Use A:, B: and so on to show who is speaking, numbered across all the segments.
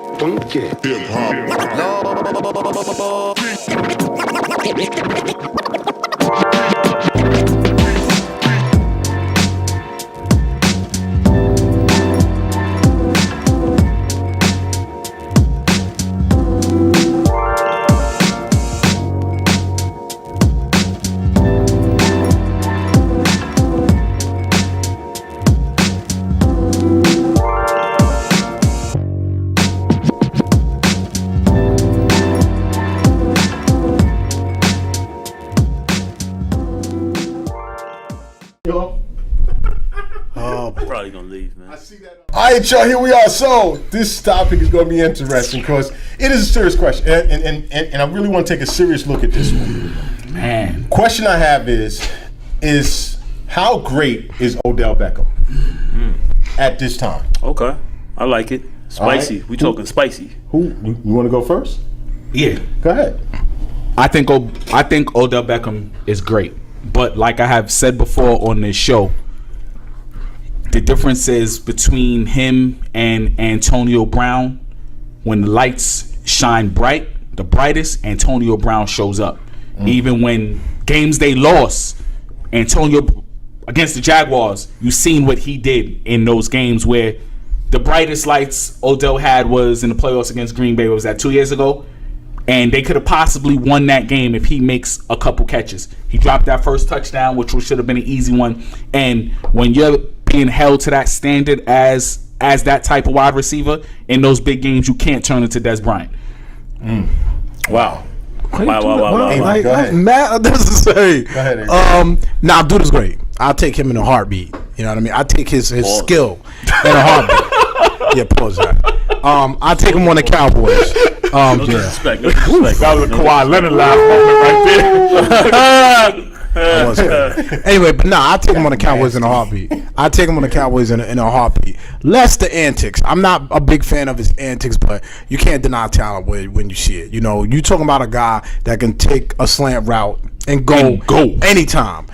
A: Funky. Hip
B: Probably gonna leave, man. I see that.
C: All right, y'all, here we are. So this topic is going to be interesting because it is a serious question, and I really want to take a serious look at this one.
D: Man,
C: question I have is how great is Odell Beckham at this time?
B: Okay, I like it. Spicy.
C: Right.
B: We talking spicy.
C: You want to go first?
D: Yeah,
C: go ahead.
D: I think Odell Beckham is great, but like I have said before on this show, the difference is between him and Antonio Brown. When the lights shine bright, the brightest, Antonio Brown shows up. Even when games they lost, Antonio against the Jaguars, you seen what he did in those games where the brightest lights Odell had was in the playoffs against Green Bay. What was that, 2 years ago? And they could have possibly won that game if he makes a couple catches. He dropped that first touchdown, which should have been an easy one. And when you're being held to that standard as that type of wide receiver in those big games, you can't turn into Des Bryant.
B: Wow.
E: Wow.
C: Matt,
E: unnecessary.
C: Go ahead.
E: Dude is great. I'll take him in a heartbeat. You know what I mean? I take his skill in a heartbeat. Yeah, pause that. I take him on the Cowboys.
B: No disrespect.
D: That was a Kawhi Leonard laugh moment right there.
E: Anyway, but I take him on the Cowboys in a heartbeat. I take him on the Cowboys in a heartbeat. Less the antics. I'm not a big fan of his antics, but you can't deny talent when you see it. You know, you talking about a guy that can take a slant route and go anytime.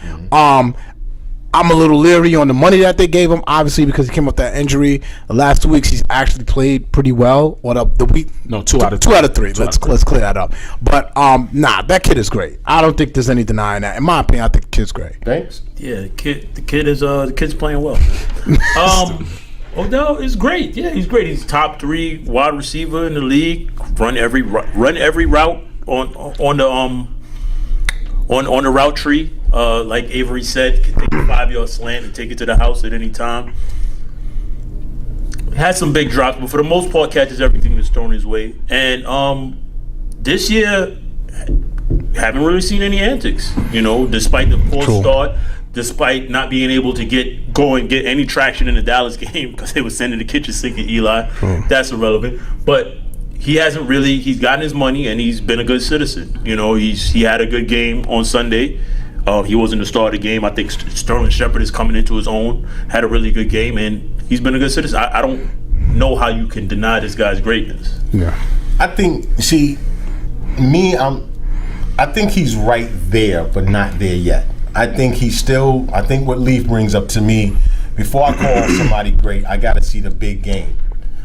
E: I'm a little leery on the money that they gave him, obviously, because he came off that injury. The last 2 weeks, he's actually played pretty well. Or the week?
D: No, 2 out of
E: 3. Let's clear that up. But that kid is great. I don't think there's any denying that. In my opinion, I think the kid's great.
C: Thanks.
B: Yeah, the kid's playing well. Odell is great. Yeah, he's great. He's top 3 wide receiver in the league. Run every route on the route tree. Like Avery said, can take a 5-yard slant and take it to the house at any time. Had some big drops, but for the most part, catches everything that's thrown his way. And this year, haven't really seen any antics. You know, despite the poor start, despite not being able to get any traction in the Dallas game because they were sending the kitchen sink at Eli. That's irrelevant. But he's gotten his money and he's been a good citizen. You know, he had a good game on Sunday. He wasn't the star of the game. I think Sterling Shepard is coming into his own, had a really good game, and he's been a good citizen. I don't know how you can deny this guy's greatness.
E: Yeah.
C: I think, I think he's right there, but not there yet. I think what Leaf brings up to me, before I call somebody great, I got to see the big game.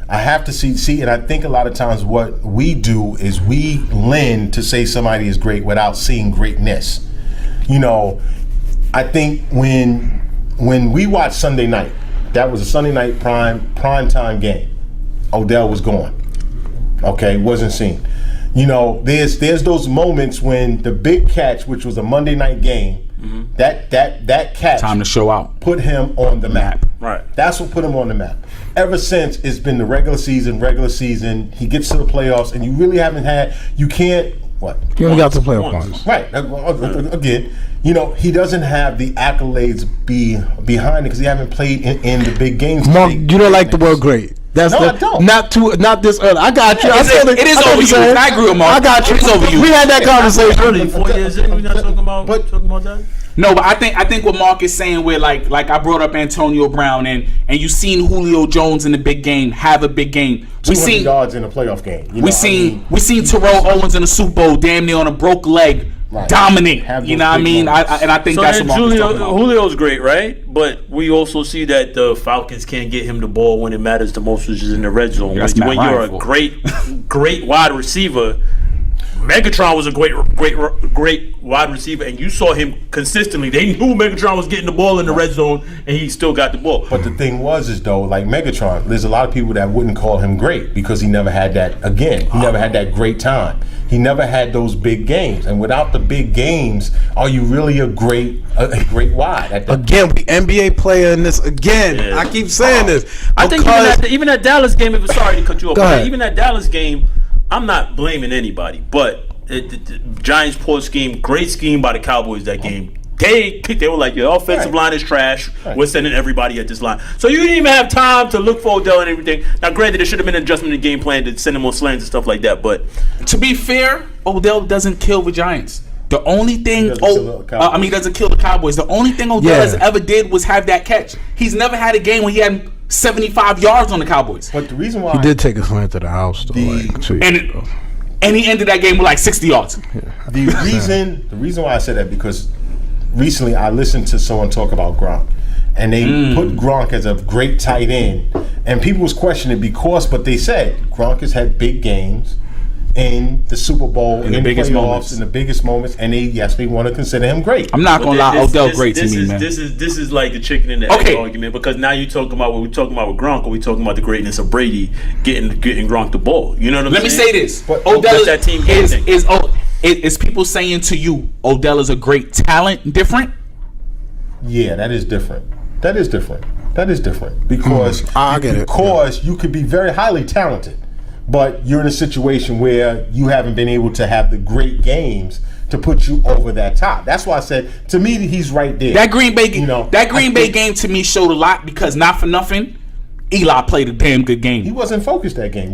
C: I have to see, and I think a lot of times what we do is we lend to say somebody is great without seeing greatness. You know, I think when we watched Sunday night, that was a Sunday night prime time game. Odell was gone. Okay, wasn't seen. You know, there's those moments when the big catch, which was a Monday night game, that catch,
D: time to show out,
C: put him on the map.
B: Right.
C: That's what put him on the map. Ever since, it's been the regular season. He gets to the playoffs, and you really haven't had. You can't. What?
E: He only got to playoff points.
C: Right. Again, you know, he doesn't have the accolades behind it because he haven't played in the big games.
E: Mark, you don't like the word great.
C: I don't.
E: Not this early. I got you.
D: It is over you. I agree with Mark.
E: I got you.
D: It's over you.
E: We had that conversation.
B: Early, 4 years in, we're not talking about that?
D: No, but I think what Mark is saying, where like I brought up Antonio Brown and you seen Julio Jones in the big game have a big game. We
C: 200
D: yards
C: in a playoff game.
D: We seen Terrell Owens in the Super Bowl, damn near on a broke leg, dominate.
C: Have
D: You
C: those
D: know what I
C: big
D: mean?
C: moments.
D: And I think
B: So
D: that's
B: then
D: what Marc was talking about.
B: Julio's great, right? But we also see that the Falcons can't get him the ball when it matters the most, which is in the red zone.
D: That's
B: When
D: Matt
B: you're
D: Ryan
B: a
D: for.
B: great wide receiver, Megatron was a great wide receiver, and you saw him consistently. They knew Megatron was getting the ball in the red zone, and he still got the ball.
C: But the thing is though, like Megatron, there's a lot of people that wouldn't call him great because he never had that. Again, he never had that great time. He never had those big games, and without the big games, are you really a great wide?
E: Again, we NBA player in this again.
B: Yeah.
E: I keep saying this.
B: I think even that Dallas game. Sorry to cut you off.
E: Go ahead.
B: Even that Dallas game, I'm not blaming anybody, but the Giants' poor scheme, great scheme by the Cowboys that game. They were like, your offensive line is trash.
C: Right.
B: We're sending everybody at this line. So you didn't even have time to look for Odell and everything. Now, granted, there should have been an adjustment in the game plan to send him on slants and stuff like that. But
D: To be fair, Odell doesn't kill the Giants. The only thing, he doesn't kill the Cowboys. The only thing Odell has ever did was have that catch. He's never had a game when he had 75 yards on the Cowboys.
C: But the reason why
E: He did take a slant to the house though.
D: And he ended that game with like 60 yards.
C: the reason why I said that because recently I listened to someone talk about Gronk, and they put Gronk as a great tight end, and people was questioning it but they said Gronk has had big games in the Super Bowl, in the
D: biggest
C: playoffs,
D: moments.
C: in the biggest moments, and they want to consider him great.
D: I'm not gonna lie, Odell great to me,
B: is,
D: man.
B: This is like the chicken and the egg argument, because now you're talking about what we're talking about with Gronk, or we're talking about the greatness of Brady getting Gronk the ball. You know what I'm
D: Let me
B: saying?
D: say this:
C: But
D: Odell
B: that team
D: is people saying to you, Odell is a great talent, different?
C: Yeah, that is different. That is different because
E: I get it.
C: Because you could be very highly talented, but you're in a situation where you haven't been able to have the great games to put you over that top. That's why I said, to me, he's right there.
D: That Green Bay game to me showed a lot because not for nothing, Eli played a damn good game.
C: He wasn't focused that game.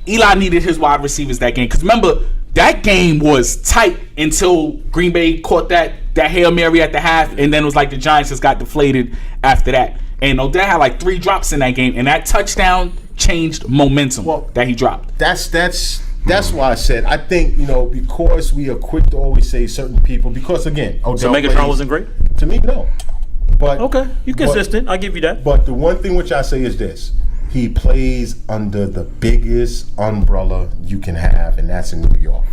D: Eli needed his wide receivers that game, because remember that game was tight until Green Bay caught that Hail Mary at the half, and then it was like the Giants just got deflated after that. And Odell had like 3 drops in that game, and that touchdown changed momentum that he dropped.
C: That's why I said I think because we are quick to always say certain people, because again, Odell
B: So Megatron wasn't great?
C: To me, no. But
B: Okay, you're consistent. I'll give you that.
C: But the one thing which I say is this: he plays under the biggest umbrella you can have, and that's in New York.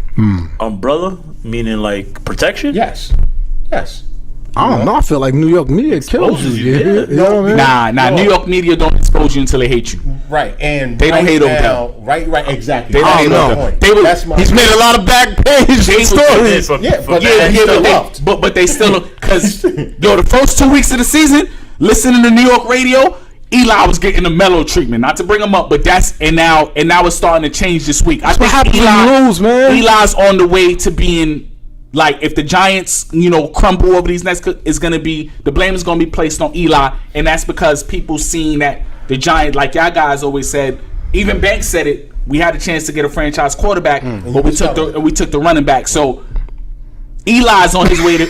B: Umbrella, meaning like protection?
C: Yes.
E: I don't know. I feel like New York media kills you. You know what I mean?
D: Nah. New York media don't expose you until they hate you.
C: Right, and
D: they don't hate
C: now,
D: Odell.
C: Right, exactly.
D: They don't hate Odell.
E: He's made a lot of back page stories.
D: But they still, because the first 2 weeks of the season, listening to New York radio, Eli was getting the mellow treatment. Not to bring him up, but now it's starting to change this week. I think
E: happens when you lose, man.
D: Eli's on the way to being, like, if the Giants, crumble over these next, the blame is gonna be placed on Eli, and that's because people seeing that the Giants, like y'all guys always said, even Banks said it. We had a chance to get a franchise quarterback, but we took the running back. So Eli's on his way to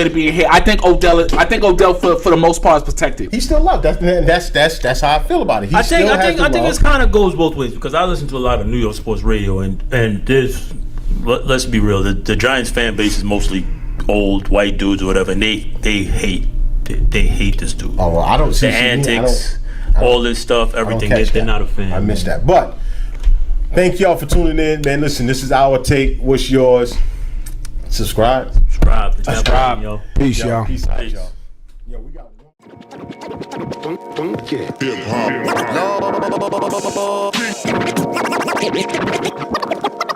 D: being hit. I think Odell for the most part is protected.
C: He's still loved. That's how I feel about it.
B: I think it kind of goes both ways, because I listen to a lot of New York sports radio, and there's, let's be real, the Giants fan base is mostly old white dudes or whatever, and they hate this dude.
C: Oh, well, I don't see
B: the antics, all this stuff, everything. They're not a fan.
C: I missed that. But thank y'all for tuning in, man. Listen, this is our take. What's yours? Subscribe.
B: Yo.
E: Peace, y'all.
C: Peace out, y'all. Yo, we got
A: Hip hop.